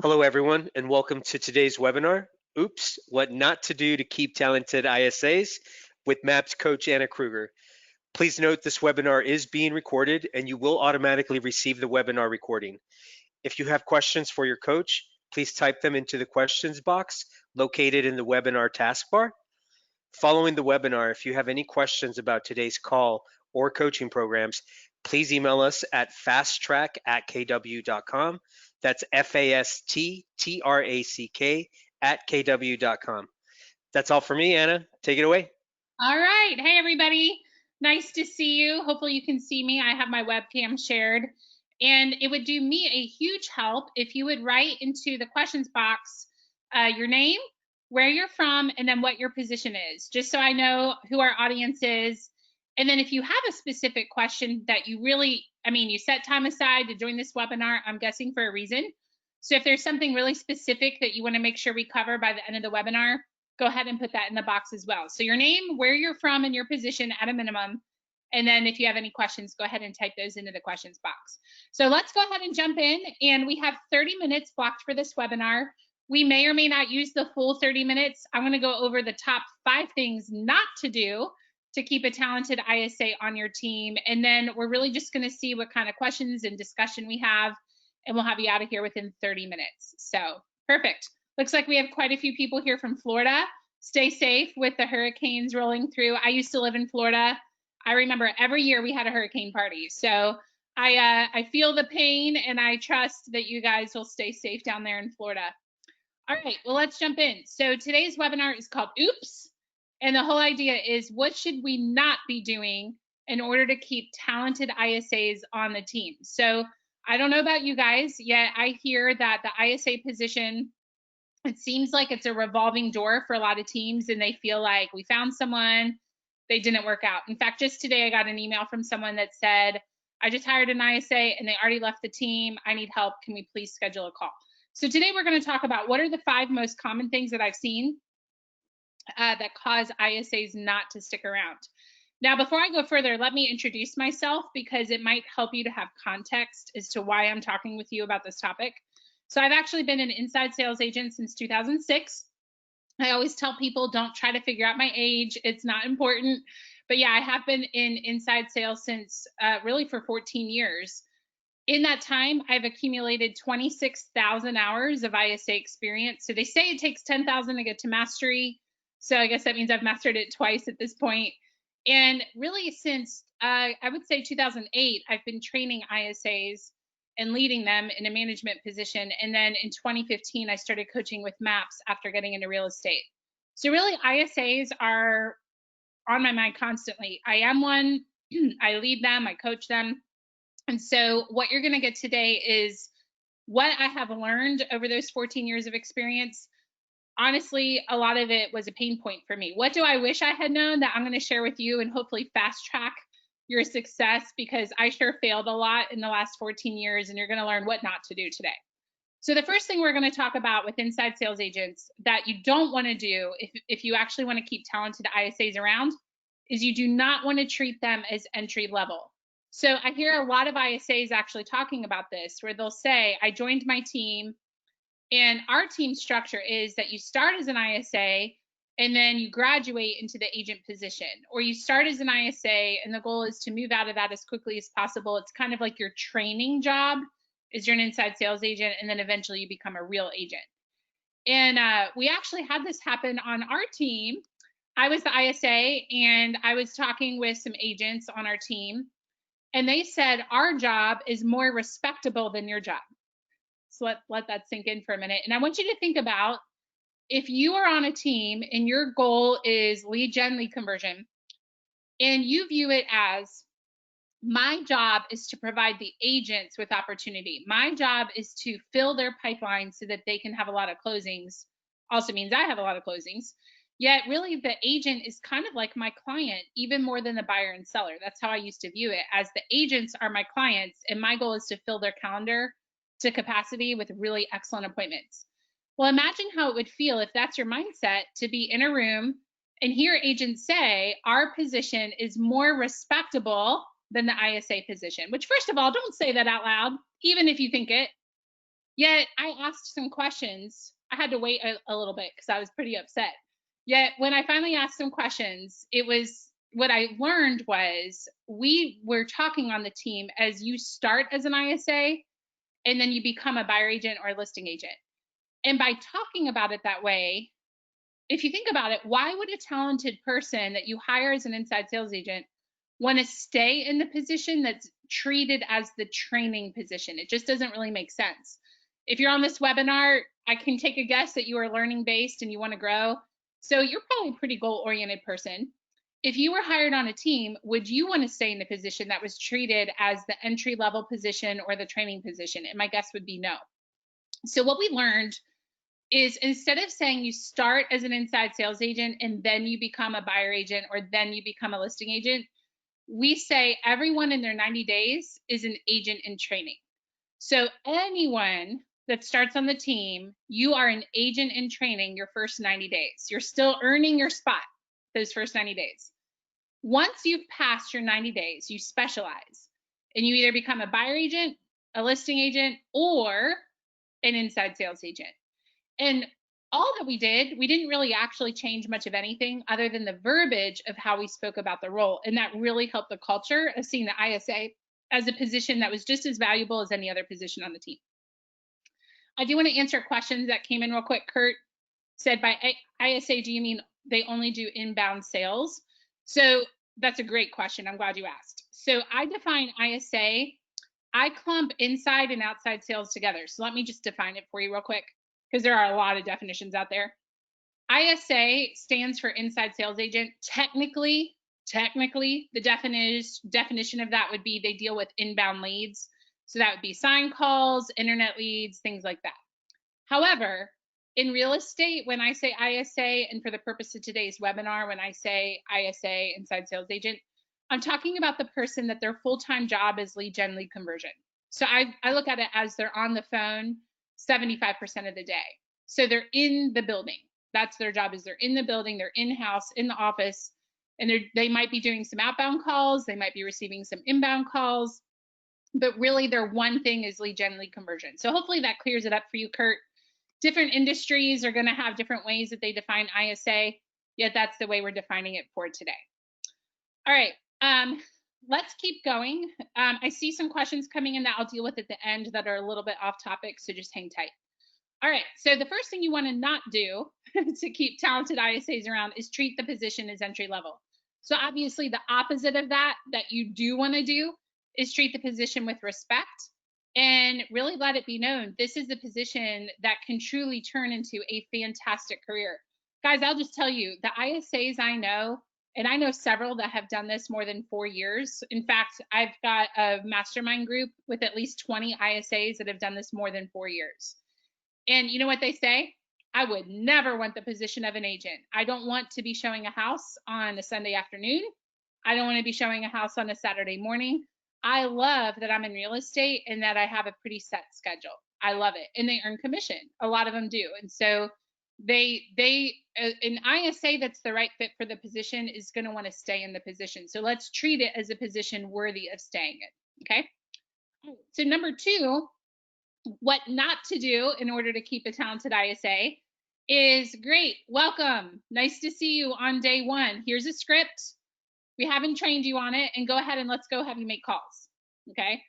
Hello, everyone, and welcome to today's webinar, Oops, What Not to Do to Keep Talented ISAs with MAPS coach Anna Kruger. Please note this webinar is being recorded and you will automatically receive the webinar recording. If you have questions for your coach, please type them into the questions box located in the webinar taskbar. Following the webinar, if you have any questions about today's call or coaching programs, please email us at fasttrack@kw.com. That's FASTTRACK@kw.com. That's all for me, Anna. Take it away. All right. Hey, everybody. Nice to see you. Hopefully you can see me. I have my webcam shared. And it would do me a huge help if you would write into the questions box your name, where you're from, and then what your position is, just so I know who our audience is. And then if you have a specific question that you really, you set time aside to join this webinar, I'm guessing for a reason. So if there's something really specific that you want to make sure we cover by the end of the webinar, go ahead and put that in the box as well. So your name, where you're from, and your position at a minimum. And then if you have any questions, go ahead and type those into the questions box. So let's go ahead and jump in. And we have 30 minutes blocked for this webinar. We may or may not use the full 30 minutes. I'm going to go over the top 5 things not to do to keep a talented ISA on your team. And then we're really just going to see what kind of questions and discussion we have. And we'll have you out of here within 30 minutes. So perfect. Looks like we have quite a few people here from Florida. Stay safe with the hurricanes rolling through. I used to live in Florida. I remember every year we had a hurricane party. So I feel the pain, and I trust that you guys will stay safe down there in Florida. All right, well, let's jump in. So today's webinar is called Oops. And the whole idea is, what should we not be doing in order to keep talented ISAs on the team? So I don't know about you guys, yet I hear that the ISA position, it seems like it's a revolving door for a lot of teams, and they feel like we found someone, they didn't work out. In fact, just today I got an email from someone that said, I just hired an ISA and they already left the team. I need help. Can we please schedule a call? So today we're going to talk about what are the 5 most common things that I've seen that cause ISAs not to stick around. Now, before I go further, let me introduce myself because it might help you to have context as to why I'm talking with you about this topic. So I've actually been an inside sales agent since 2006. I always tell people, don't try to figure out my age. It's not important. But yeah, I have been in inside sales since really for 14 years. In that time, I've accumulated 26,000 hours of ISA experience. So they say it takes 10,000 to get to mastery. So I guess that means I've mastered it twice at this point. And really since I would say 2008, I've been training ISAs and leading them in a management position. And then in 2015, I started coaching with MAPS after getting into real estate. So really ISAs are on my mind constantly. I am one, I lead them, I coach them. And so what you're going to get today is what I have learned over those 14 years of experience. Honestly, a lot of it was a pain point for me. What do I wish I had known that I'm going to share with you and hopefully fast track your success, because I sure failed a lot in the last 14 years, and you're going to learn what not to do today. So the first thing we're going to talk about with inside sales agents that you don't want to do if you actually want to keep talented ISAs around is you do not want to treat them as entry level. So I hear a lot of ISAs actually talking about this, where they'll say, I joined my team, and our team structure is that you start as an ISA and then you graduate into the agent position, or you start as an ISA and the goal is to move out of that as quickly as possible. It's kind of like your training job is you're an inside sales agent, and then eventually you become a real agent. And we actually had this happen on our team. I was the ISA and I was talking with some agents on our team, and they said, our job is more respectable than your job. So let that sink in for a minute. And I want you to think about, if you are on a team and your goal is lead gen, lead conversion, and you view it as, my job is to provide the agents with opportunity. My job is to fill their pipeline so that they can have a lot of closings. Also means I have a lot of closings. Yet really the agent is kind of like my client, even more than the buyer and seller. That's how I used to view it, as the agents are my clients, and my goal is to fill their calendar to capacity with really excellent appointments. Well, imagine how it would feel if that's your mindset, to be in a room and hear agents say, our position is more respectable than the ISA position, which, first of all, don't say that out loud, even if you think it. Yet I asked some questions. I had to wait a little bit because I was pretty upset. Yet when I finally asked some questions, it was what I learned was we were talking on the team as you start as an ISA and then you become a buyer agent or a listing agent. And by talking about it that way, if you think about it, why would a talented person that you hire as an inside sales agent want to stay in the position that's treated as the training position? It just doesn't really make sense. If you're on this webinar, I can take a guess that you are learning based and you want to grow. So you're probably a pretty goal oriented person. If you were hired on a team, would you want to stay in the position that was treated as the entry level position or the training position? And my guess would be no. So what we learned is instead of saying you start as an inside sales agent and then you become a buyer agent or then you become a listing agent, we say everyone in their 90 days is an agent in training. So anyone that starts on the team, you are an agent in training your first 90 days. You're still earning your spot those first 90 days. Once you've passed your 90 days, you specialize and you either become a buyer agent, a listing agent, or an inside sales agent. And all that we didn't really actually change much of anything other than the verbiage of how we spoke about the role. And that really helped the culture of seeing the ISA as a position that was just as valuable as any other position on the team. I do want to answer questions that came in real quick. Kurt said, by ISA, do you mean they only do inbound sales? So that's a great question. I'm glad you asked. So I define ISA, I clump inside and outside sales together. So let me just define it for you real quick, because there are a lot of definitions out there. ISA stands for inside sales agent. Technically, the definition of that would be they deal with inbound leads. So that would be sign calls, internet leads, things like that. However, in real estate, when I say ISA, and for the purpose of today's webinar, when I say ISA, inside sales agent, I'm talking about the person that their full-time job is lead gen, lead conversion. So I look at it as they're on the phone 75% of the day. So they're in the building. That's their job, is they're in the building, they're in-house, in the office, and they might be doing some outbound calls, they might be receiving some inbound calls, but really their one thing is lead gen, lead conversion. So hopefully that clears it up for you, Kurt. Different industries are going to have different ways that they define ISA, yet that's the way we're defining it for today. All right, let's keep going. I see some questions coming in that I'll deal with at the end that are a little bit off topic, so just hang tight. All right, so the first thing you want to not do to keep talented ISAs around is treat the position as entry level. So obviously the opposite of that you do want to do is treat the position with respect and really let it be known this is a position that can truly turn into a fantastic career. Guys, I'll just tell you, the ISAs I know, and I know several that have done this more than 4 years. In fact, I've got a mastermind group with at least 20 ISAs that have done this more than 4 years. And you know what they say? I would never want the position of an agent. I don't want to be showing a house on a Sunday afternoon. I don't want to be showing a house on a Saturday morning. I love that I'm in real estate and that I have a pretty set schedule. I love it. And they earn commission. A lot of them do. And so an ISA that's the right fit for the position is going to want to stay in the position. So let's treat it as a position worthy of staying in. Okay. So number 2, what not to do in order to keep a talented ISA is, great, welcome, nice to see you on day 1. Here's a script. We haven't trained you on it, and go ahead and let's go have you make calls. Okay.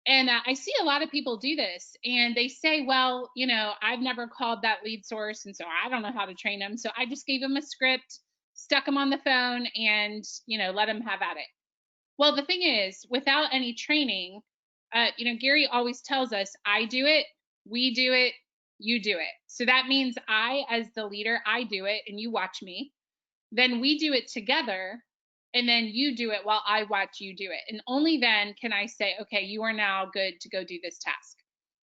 And I see a lot of people do this and they say, well, you know, I've never called that lead source, and so I don't know how to train them. So I just gave them a script, stuck them on the phone, and, you know, let them have at it. Well, the thing is, without any training, you know, Gary always tells us, I do it, we do it, you do it. So that means I, as the leader, I do it and you watch me. Then we do it together, and then you do it while I watch you do it. And only then can I say, okay, you are now good to go do this task.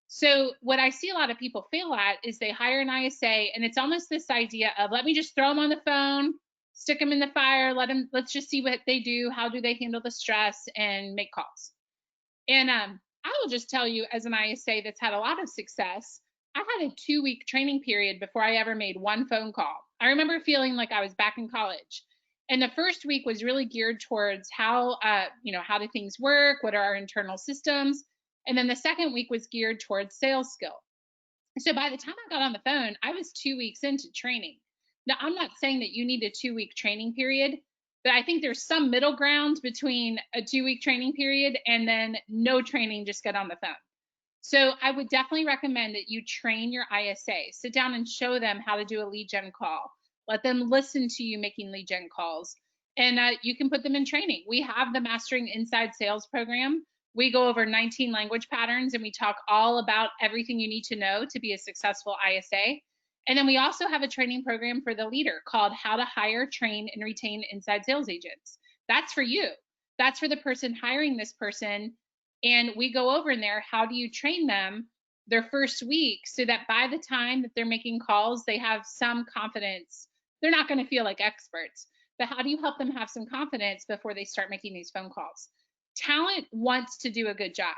So what I see a lot of people fail at is they hire an ISA, and it's almost this idea of, let me just throw them on the phone, stick them in the fire, let's just see what they do, how do they handle the stress, and make calls. And I will just tell you, as an ISA that's had a lot of success, I had a 2-week training period before I ever made one phone call. I remember feeling like I was back in college. And the first week was really geared towards how, you know, how do things work? What are our internal systems? And then the second week was geared towards sales skill. So by the time I got on the phone, I was 2 weeks into training. Now, I'm not saying that you need a 2 week training period, but I think there's some middle ground between a 2 week training period and then no training, just get on the phone. So I would definitely recommend that you train your ISA. Sit down and show them how to do a lead gen call. Let them listen to you making lead gen calls. And you can put them in training. We have the Mastering Inside Sales program. We go over 19 language patterns and we talk all about everything you need to know to be a successful ISA. And then we also have a training program for the leader called How to Hire, Train, and Retain Inside Sales Agents. That's for you. That's for the person hiring this person. And we go over in there, how do you train them their first week so that by the time that they're making calls, they have some confidence. They're not going to feel like experts, but how do you help them have some confidence before they start making these phone calls? Talent wants to do a good job.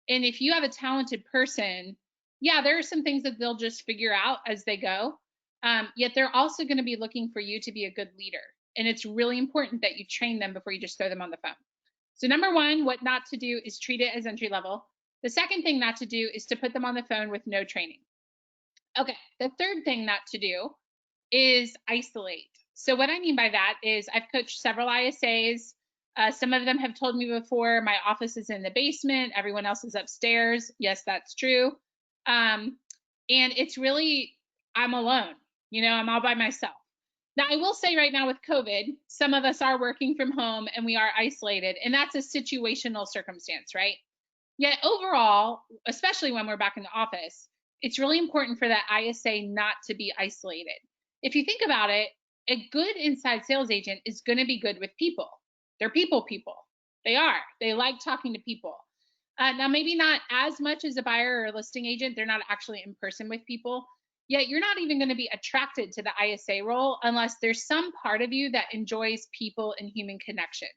And if you have a talented person, yeah, there are some things that they'll just figure out as they go. Yet they're also going to be looking for you to be a good leader. And it's really important that you train them before you just throw them on the phone. So number one, what not to do is treat it as entry level. The second thing not to do is to put them on the phone with no training. Okay, the third thing not to do is isolate. So what I mean by that is I've coached several ISAs. Some of them have told me before, my office is in the basement, everyone else is upstairs. Yes, that's true. And it's really, I'm alone, I'm all by myself. Now, I will say right now with COVID, some of us are working from home and we are isolated, and that's a situational circumstance, right? Yet overall, especially when we're back in the office, it's really important for that ISA not to be isolated. If you think about it, a good inside sales agent is going to be good with people. They're people. They are. They like talking to people. Now, maybe not as much as a buyer or a listing agent. They're not actually in person with people. Yet you're not even going to be attracted to the ISA role unless there's some part of you that enjoys people and human connection.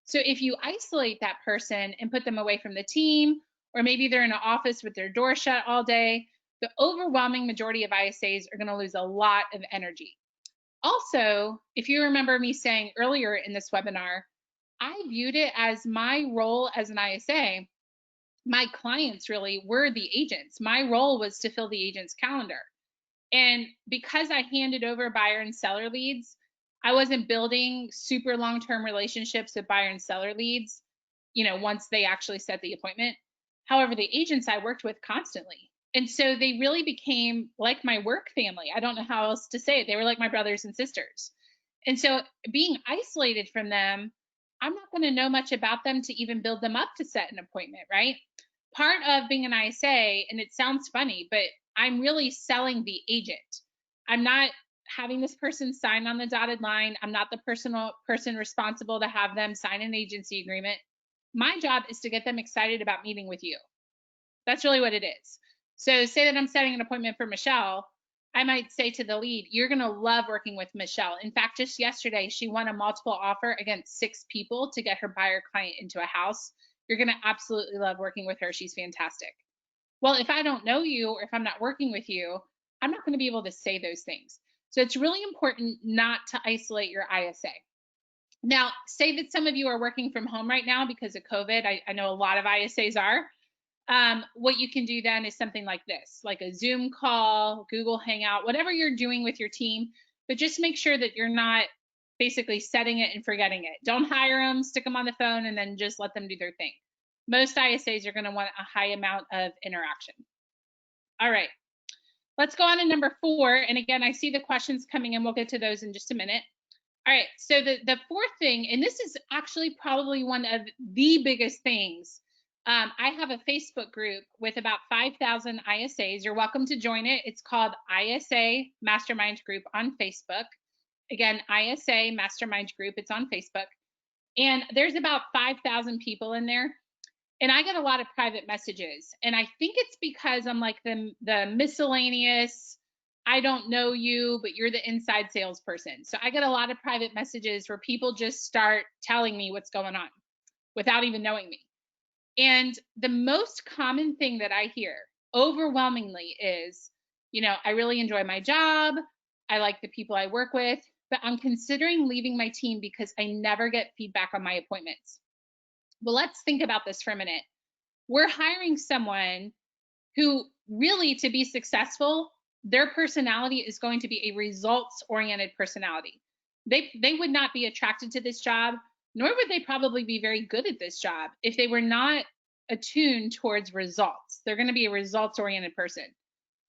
So if you isolate that person and put them away from the team, or maybe they're in an office with their door shut all day, the overwhelming majority of ISAs are going to lose a lot of energy. Also, if you remember me saying earlier in this webinar, I viewed it as my role as an ISA. My clients really were the agents. My role was to fill the agent's calendar. And because I handed over buyer and seller leads, I wasn't building super long-term relationships with buyer and seller leads, once they actually set the appointment. However, the agents I worked with constantly. And so they really became like my work family. I don't know how else to say it. They were like my brothers and sisters. And so being isolated from them, I'm not going to know much about them to even build them up to set an appointment, right? Part of being an ISA, and it sounds funny, but I'm really selling the agent. I'm not having this person sign on the dotted line. I'm not the person responsible to have them sign an agency agreement. My job is to get them excited about meeting with you. That's really what it is. So say that I'm setting an appointment for Michelle. I might say to the lead, you're going to love working with Michelle. In fact, just yesterday, she won a multiple offer against 6 people to get her buyer client into a house. You're going to absolutely love working with her. She's fantastic. Well, if I don't know you or if I'm not working with you, I'm not going to be able to say those things. So it's really important not to isolate your ISA. Now, say that some of you are working from home right now because of COVID. I know a lot of ISAs are. What you can do then is something like this, like a Zoom call, Google Hangout, whatever you're doing with your team, but just make sure that you're not basically setting it and forgetting it. Don't hire them, stick them on the phone, and then just let them do their thing. Most ISAs are going to want a high amount of interaction. All right, let's go on to number 4. And again, I see the questions coming in. We'll get to those in just a minute. All right, so the fourth thing, and this is actually probably one of the biggest things. I have a Facebook group with about 5,000 ISAs. You're welcome to join it. It's called ISA Mastermind Group on Facebook. Again, ISA Mastermind Group. It's on Facebook. And there's about 5,000 people in there. And I get a lot of private messages. And I think it's because I'm like the miscellaneous, I don't know you, but you're the inside salesperson. So I get a lot of private messages where people just start telling me what's going on without even knowing me. And the most common thing that I hear overwhelmingly is, I really enjoy my job. I like the people I work with, but I'm considering leaving my team because I never get feedback on my appointments. Well, let's think about this for a minute. We're hiring someone who really, to be successful, their personality is going to be a results-oriented personality. They would not be attracted to this job, nor would they probably be very good at this job if they were not attuned towards results. They're going to be a results-oriented person.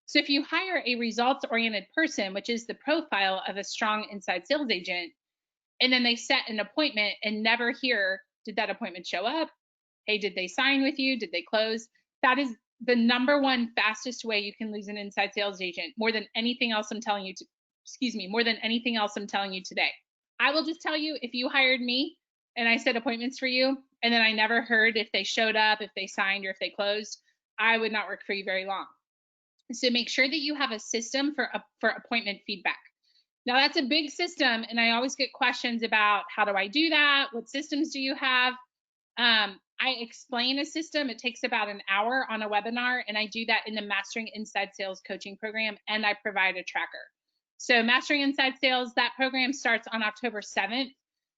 So if you hire a results-oriented person, which is the profile of a strong inside sales agent, and then they set an appointment and never hear, did that appointment show up? Hey, did they sign with you? Did they close? That is the number one fastest way you can lose an inside sales agent, more than anything else I'm telling you more than anything else I'm telling you today. I will just tell you, if you hired me and I set appointments for you, and then I never heard if they showed up, if they signed, or if they closed, I would not work for you very long. So make sure that you have a system for appointment feedback. Now that's a big system, and I always get questions about how do I do that? What systems do you have? I explain a system. It takes about an hour on a webinar, and I do that in the Mastering Inside Sales coaching program, and I provide a tracker. So Mastering Inside Sales, that program starts on October 7th.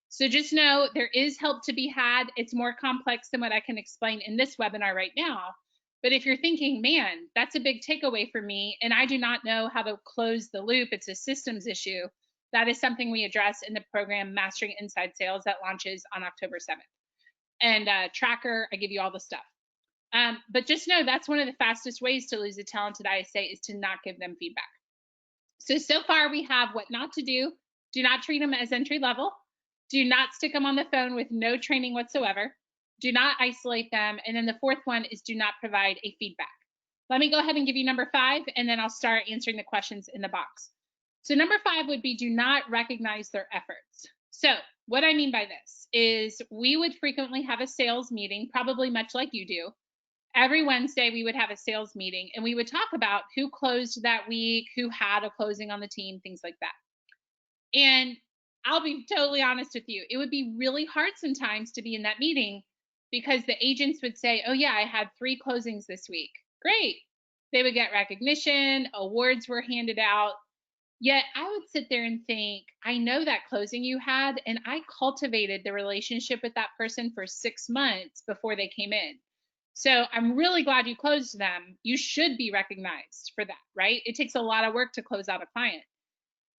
So just know there is help to be had. It's more complex than what I can explain in this webinar right now. But if you're thinking, man, that's a big takeaway for me, and I do not know how to close the loop, it's a systems issue, that is something we address in the program Mastering Inside Sales that launches on October 7th. And tracker, I give you all the stuff. But just know that's one of the fastest ways to lose a talented ISA is to not give them feedback. So far we have what not to do. Do not treat them as entry level. Do not stick them on the phone with no training whatsoever. Do not isolate them. And then the fourth one is do not provide a feedback. Let me go ahead and give you number 5, and then I'll start answering the questions in the box. So number 5 would be do not recognize their efforts. So what I mean by this is we would frequently have a sales meeting, probably much like you do. Every Wednesday, we would have a sales meeting, and we would talk about who closed that week, who had a closing on the team, things like that. And I'll be totally honest with you, it would be really hard sometimes to be in that meeting because the agents would say, oh, yeah, I had 3 closings this week. Great. They would get recognition, awards were handed out. Yet I would sit there and think, I know that closing you had, and I cultivated the relationship with that person for 6 months before they came in. So I'm really glad you closed them. You should be recognized for that, right? It takes a lot of work to close out a client.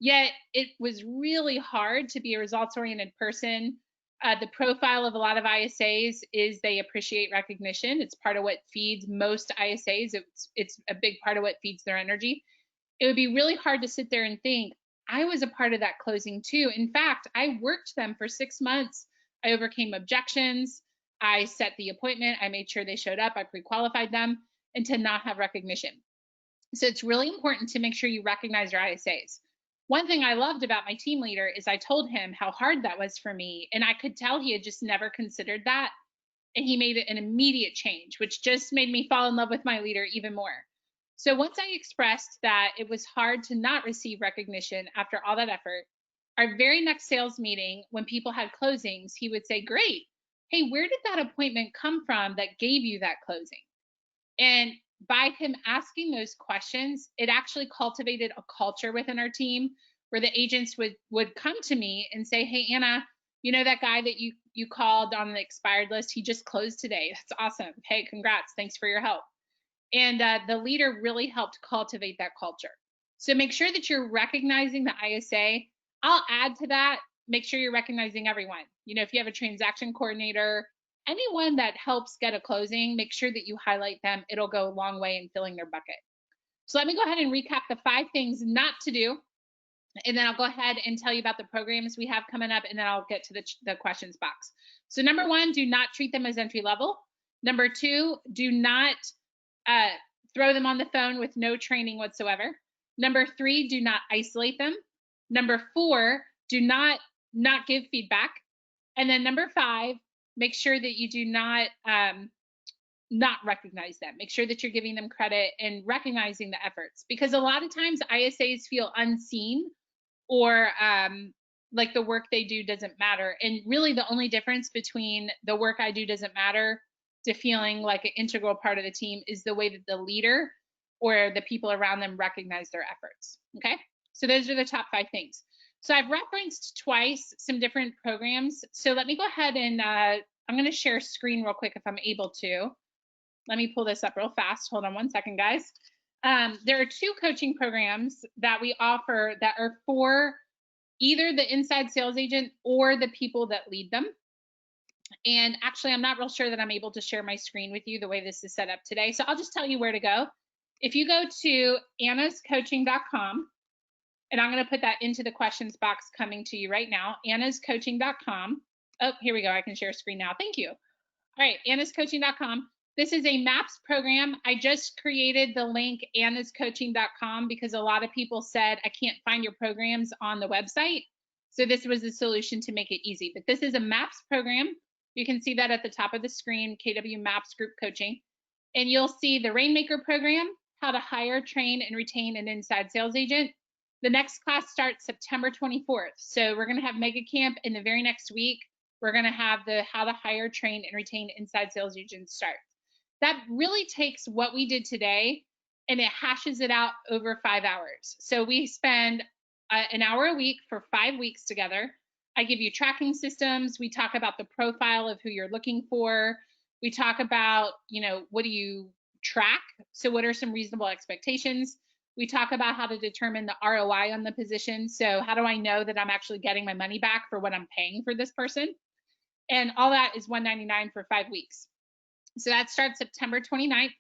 Yet it was really hard to be a results-oriented person. The profile of a lot of ISAs is they appreciate recognition. It's part of what feeds most ISAs. It's a big part of what feeds their energy. It would be really hard to sit there and think, I was a part of that closing too. In fact, I worked them for 6 months. I overcame objections. I set the appointment. I made sure they showed up. I pre-qualified them, and to not have recognition. So it's really important to make sure you recognize your ISAs. One thing I loved about my team leader is I told him how hard that was for me, and I could tell he had just never considered that. And he made it an immediate change, which just made me fall in love with my leader even more. So once I expressed that it was hard to not receive recognition after all that effort, our very next sales meeting, when people had closings, he would say, great. Hey, where did that appointment come from that gave you that closing? And by him asking those questions, it actually cultivated a culture within our team where the agents would come to me and say, hey, Anna, you know that guy that you called on the expired list? He just closed today. That's awesome. Hey, congrats. Thanks for your help. And the leader really helped cultivate that culture. So make sure that you're recognizing the ISA. I'll add to that, make sure you're recognizing everyone. You know, if you have a transaction coordinator, anyone that helps get a closing, make sure that you highlight them. It'll go a long way in filling their bucket. So let me go ahead and recap the 5 things not to do. And then I'll go ahead and tell you about the programs we have coming up, and then I'll get to the questions box. So number 1, do not treat them as entry level. Number 2, do not throw them on the phone with no training whatsoever. Number 3, do not isolate them. Number 4, do not give feedback. And then number 5, make sure that you do not recognize them. Make sure that you're giving them credit and recognizing the efforts, because a lot of times ISAs feel unseen or like the work they do doesn't matter. And really the only difference between the work I do doesn't matter to feeling like an integral part of the team is the way that the leader or the people around them recognize their efforts. Okay, so those are the top 5 things. So I've referenced twice some different programs. So let me go ahead and I'm going to share screen real quick if I'm able to. Let me pull this up real fast. Hold on one second, guys. There are two coaching programs that we offer that are for either the inside sales agent or the people that lead them. And actually, I'm not real sure that I'm able to share my screen with you the way this is set up today. So I'll just tell you where to go. If you go to annascoaching.com, and I'm going to put that into the questions box coming to you right now, annascoaching.com. Oh, here we go. I can share screen now. Thank you. All right, annascoaching.com. This is a MAPS program. I just created the link annascoaching.com because a lot of people said I can't find your programs on the website. So this was the solution to make it easy. But this is a MAPS program. You can see that at the top of the screen, KW MAPS Group Coaching. And you'll see the Rainmaker program, how to hire, train, and retain an inside sales agent. The next class starts September 24th. So we're going to have Mega Camp in the very next week. We're going to have the how to hire, train, and retain inside sales agents start. That really takes what we did today and it hashes it out over 5 hours. So we spend an hour a week for 5 weeks together. I give you tracking systems. We talk about the profile of who you're looking for. We talk about, what do you track? So what are some reasonable expectations? We talk about how to determine the ROI on the position. So how do I know that I'm actually getting my money back for what I'm paying for this person? And all that is $199 for 5 weeks. So that starts September 24th.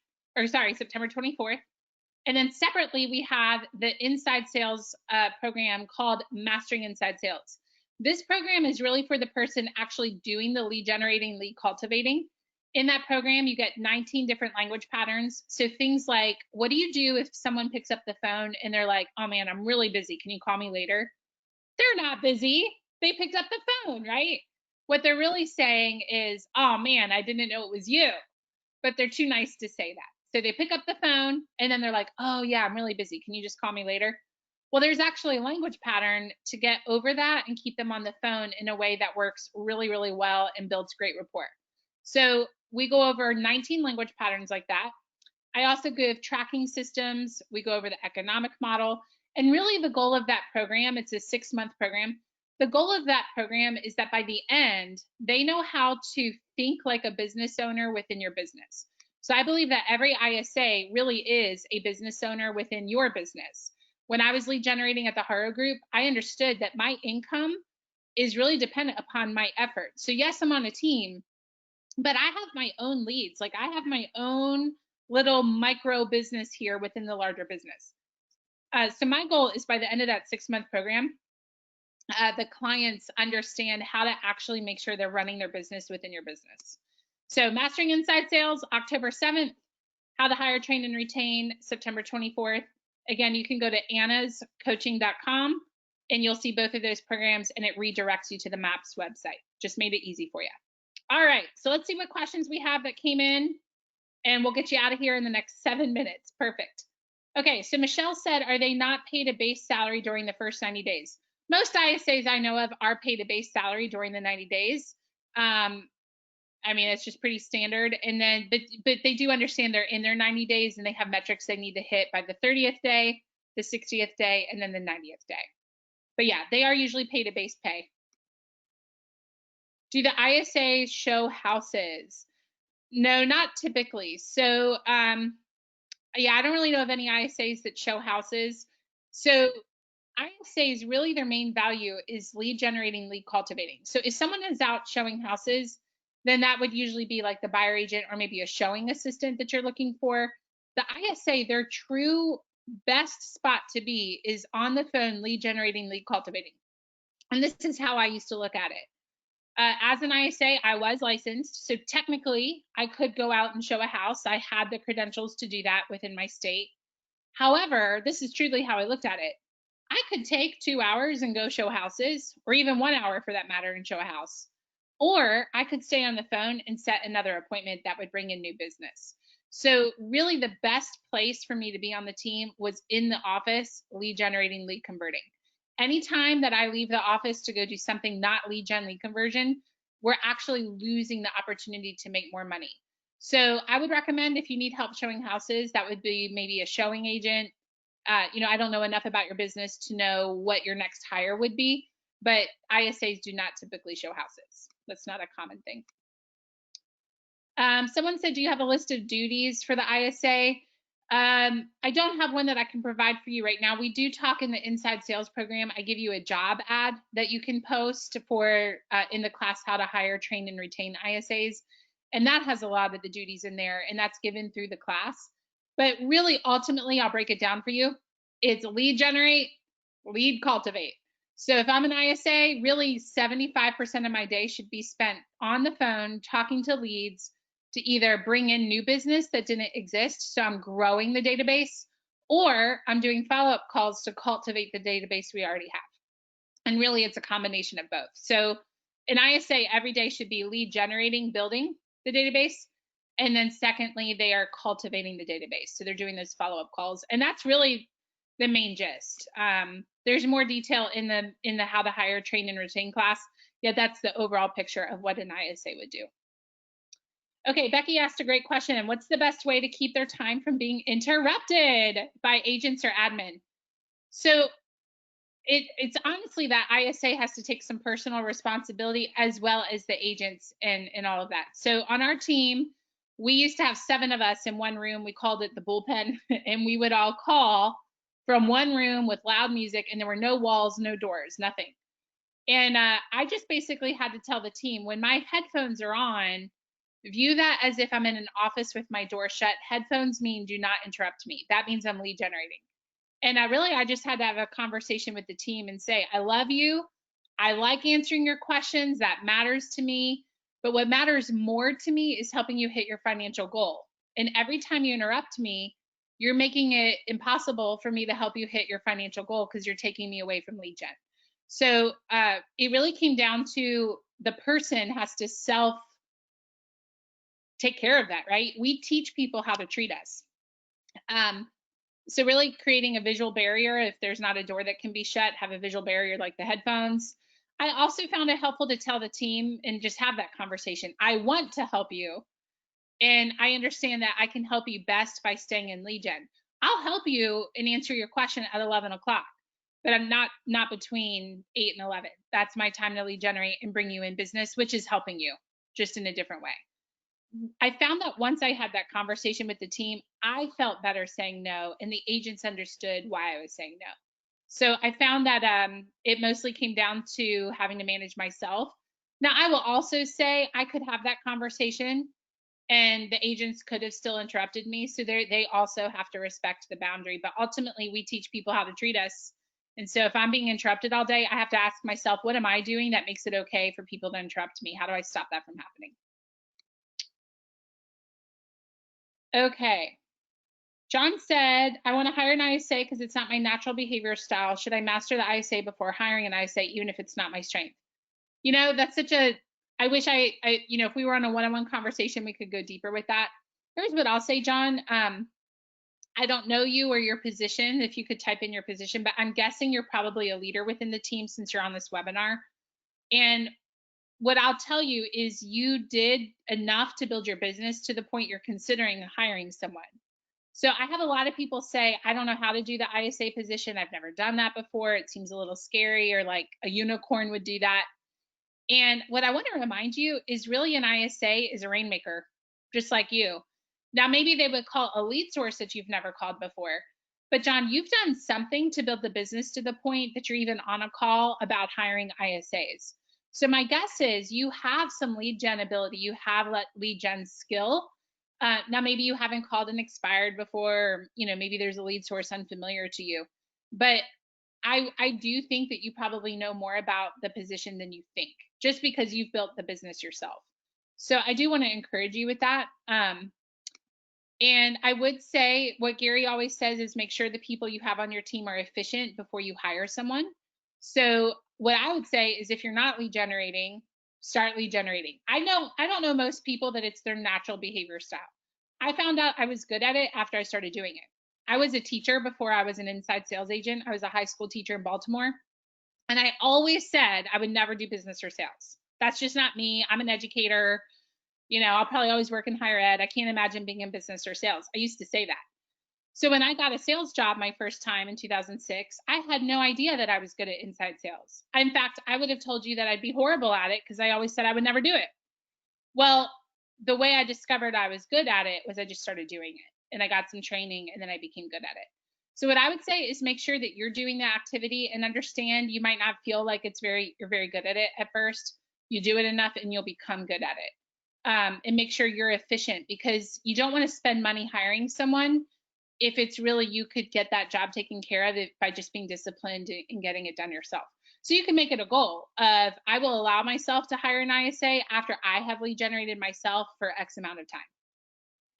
And then separately, we have the inside sales program called Mastering Inside Sales. This program is really for the person actually doing the lead generating, lead cultivating. In that program, you get 19 different language patterns. So things like, what do you do if someone picks up the phone and they're like, oh man, I'm really busy. Can you call me later? They're not busy. They picked up the phone, right? What they're really saying is, oh man, I didn't know it was you. But they're too nice to say that. So they pick up the phone and then they're like, oh yeah, I'm really busy. Can you just call me later? Well, there's actually a language pattern to get over that and keep them on the phone in a way that works really, really well and builds great rapport. So we go over 19 language patterns like that. I also give tracking systems. We go over the economic model. And really the goal of that program, it's a 6-month program. The goal of that program is that by the end, they know how to think like a business owner within your business. So I believe that every ISA really is a business owner within your business. When I was lead generating at the Haro Group, I understood that my income is really dependent upon my effort. So yes, I'm on a team, but I have my own leads. Like I have my own little micro business here within the larger business. So my goal is by the end of that 6-month program, the clients understand how to actually make sure they're running their business within your business. So Mastering Inside Sales, October 7th, How to Hire, Train, and Retain, September 24th. Again, you can go to annascoaching.com and you'll see both of those programs and it redirects you to the MAPS website. Just made it easy for you. All right, so let's see what questions we have that came in and we'll get you out of here in the next 7 minutes. Perfect. Okay, so Michelle said, are they not paid a base salary during the first 90 days? Most ISAs I know of are paid a base salary during the 90 days. I mean, it's just pretty standard. And then, but they do understand they're in their 90 days and they have metrics they need to hit by the 30th day, the 60th day, and then the 90th day. But yeah, they are usually paid a base pay. Do the ISAs show houses? No, not typically. So, yeah, I don't really know of any ISAs that show houses. So ISAs, really their main value is lead generating, lead cultivating. So if someone is out showing houses, then that would usually be like the buyer agent or maybe a showing assistant that you're looking for. The ISA, their true best spot to be is on the phone, lead generating, lead cultivating. And this is how I used to look at it. As an ISA, I was licensed. So technically, I could go out and show a house. I had the credentials to do that within my state. However, this is truly how I looked at it. I could take 2 hours and go show houses, or even 1 hour for that matter, and show a house. Or I could stay on the phone and set another appointment that would bring in new business. So really the best place for me to be on the team was in the office, lead generating, lead converting. Anytime that I leave the office to go do something not lead gen, lead conversion, we're actually losing the opportunity to make more money. So I would recommend if you need help showing houses, that would be maybe a showing agent. I don't know enough about your business to know what your next hire would be, but ISAs do not typically show houses. That's not a common thing. Someone said, do you have a list of duties for the ISA? I don't have one that I can provide for you right now. We do talk in the inside sales program. I give you a job ad that you can post for in the class how to hire, train, and retain ISAs, and that has a lot of the duties in there, and that's given through the class. But really, ultimately, I'll break it down for you. It's lead generate, lead cultivate. So if I'm an ISA, really 75% of my day should be spent on the phone talking to leads to either bring in new business that didn't exist, so I'm growing the database, or I'm doing follow-up calls to cultivate the database we already have. And really, it's a combination of both. So an ISA every day should be lead generating, building the database. And then secondly, they are cultivating the database. So they're doing those follow-up calls. And that's really the main gist. There's more detail in the how to hire, train, and retain class. Yet that's the overall picture of what an ISA would do. Okay, Becky asked a great question. What's the best way to keep their time from being interrupted by agents or admin? So it's honestly that ISA has to take some personal responsibility as well as the agents and all of that. So on our team, we used to have 7 of us in one room. We called it the bullpen, and we would all call from one room with loud music, and there were no walls, no doors, nothing. And I just basically had to tell the team, when my headphones are on, view that as if I'm in an office with my door shut. Headphones mean do not interrupt me. That means I'm lead generating. And I just had to have a conversation with the team and say, I love you. I like answering your questions. That matters to me. But what matters more to me is helping you hit your financial goal. And every time you interrupt me, you're making it impossible for me to help you hit your financial goal because you're taking me away from lead gen. So it really came down to the person has to self take care of that, right? We teach people how to treat us. So really creating a visual barrier. If there's not a door that can be shut, have a visual barrier like the headphones. I also found it helpful to tell the team and just have that conversation. I want to help you, and I understand that I can help you best by staying in lead gen. I'll help you and answer your question at 11 o'clock, but I'm not between 8 and 11. That's my time to lead generate and bring you in business, which is helping you just in a different way. I found that once I had that conversation with the team, I felt better saying no, and the agents understood why I was saying no. So I found that it mostly came down to having to manage myself. Now, I will also say I could have that conversation, and the agents could have still interrupted me. So they also have to respect the boundary. But ultimately, we teach people how to treat us. And so if I'm being interrupted all day, I have to ask myself, what am I doing that makes it okay for people to interrupt me? How do I stop that from happening? Okay. John said, I want to hire an ISA because it's not my natural behavior style. Should I master the ISA before hiring an ISA, even if it's not my strength? You know, that's such a, I wish if we were on a one-on-one conversation, we could go deeper with that. Here's what I'll say, John. I don't know you or your position, if you could type in your position, but I'm guessing you're probably a leader within the team since you're on this webinar. And what I'll tell you is you did enough to build your business to the point you're considering hiring someone. So I have a lot of people say, I don't know how to do the ISA position. I've never done that before. It seems a little scary, or like a unicorn would do that. And what I want to remind you is really an ISA is a rainmaker, just like you. Now, maybe they would call a lead source that you've never called before. But John, you've done something to build the business to the point that you're even on a call about hiring ISAs. So my guess is you have some lead gen ability. You have lead gen skill. Now, maybe you haven't called an expired before, or, maybe there's a lead source unfamiliar to you. But I do think that you probably know more about the position than you think, just because you've built the business yourself. So I do want to encourage you with that. And I would say what Gary always says is make sure the people you have on your team are efficient before you hire someone. So what I would say is if you're not lead generating, start lead generating. I don't know most people that it's their natural behavior style. I found out I was good at it after I started doing it. I was a teacher before I was an inside sales agent. I was a high school teacher in Baltimore. And I always said I would never do business or sales. That's just not me. I'm an educator. I'll probably always work in higher ed. I can't imagine being in business or sales. I used to say that. So when I got a sales job my first time in 2006, I had no idea that I was good at inside sales. In fact, I would have told you that I'd be horrible at it because I always said I would never do it. Well, the way I discovered I was good at it was I just started doing it. and I got some training, and then I became good at it. So what I would say is make sure that you're doing the activity and understand you might not feel like you're very good at it at first. You do it enough and you'll become good at it. And make sure you're efficient, because you don't want to spend money hiring someone if it's really you could get that job taken care of by just being disciplined and getting it done yourself. So you can make it a goal of, I will allow myself to hire an ISA after I have lead generated myself for X amount of time.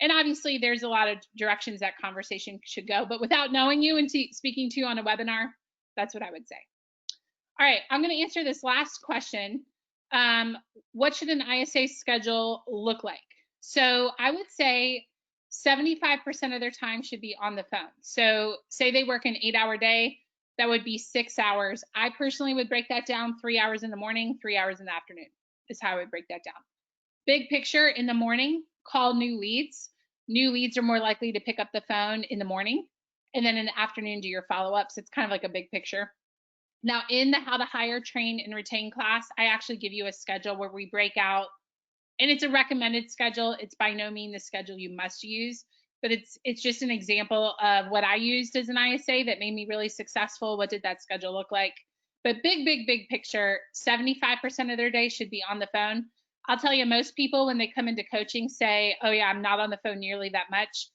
And obviously there's a lot of directions that conversation should go, but without knowing you and speaking to you on a webinar, that's what I would say. All right, I'm going to answer this last question. What should an ISA schedule look like? So I would say 75% of their time should be on the phone. So say they work an 8-hour day, that would be 6 hours. I personally would break that down 3 hours in the morning, 3 hours in the afternoon is how I would break that down. Big picture, in the morning, call new leads. New leads are more likely to pick up the phone in the morning, and then in the afternoon do your follow-ups. It's kind of like a big picture. Now, in the How to Hire, Train, and Retain class, I actually give you a schedule where we break out, and it's a recommended schedule. It's by no means the schedule you must use, but it's just an example of what I used as an ISA that made me really successful. What did that schedule look like? But big picture, 75% of their day should be on the phone. I'll tell you, most people, when they come into coaching, say, oh yeah, I'm not on the phone nearly that much.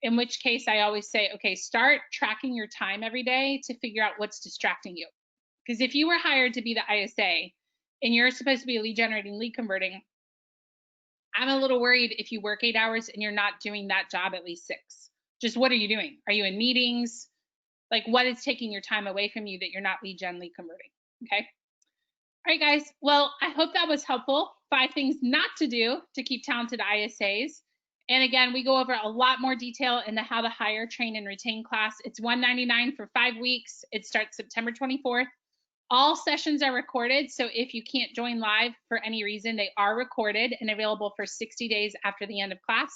In which case I always say, okay, start tracking your time every day to figure out what's distracting you. Because if you were hired to be the ISA and you're supposed to be lead generating, lead converting, I'm a little worried if you work 8 hours and you're not doing that job at least 6. Just what are you doing? Are you in meetings? Like, what is taking your time away from you that you're not lead gen, lead converting? Okay. All right, guys. Well, I hope that was helpful. 5 things not to do to keep talented ISAs. And again, we go over a lot more detail in the How to Hire, Train, and Retain class. It's $199 for 5 weeks. It starts September 24th. All sessions are recorded, so if you can't join live for any reason, they are recorded and available for 60 days after the end of class.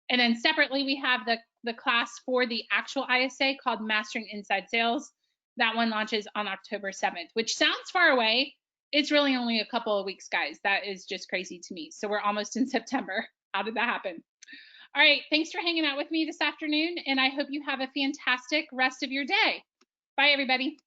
And then separately, we have the class for the actual ISA called Mastering Inside Sales. That one launches on October 7th, which sounds far away. It's really only a couple of weeks, guys. That is just crazy to me. So we're almost in September. How did that happen? All right, thanks for hanging out with me this afternoon, and I hope you have a fantastic rest of your day. Bye, everybody.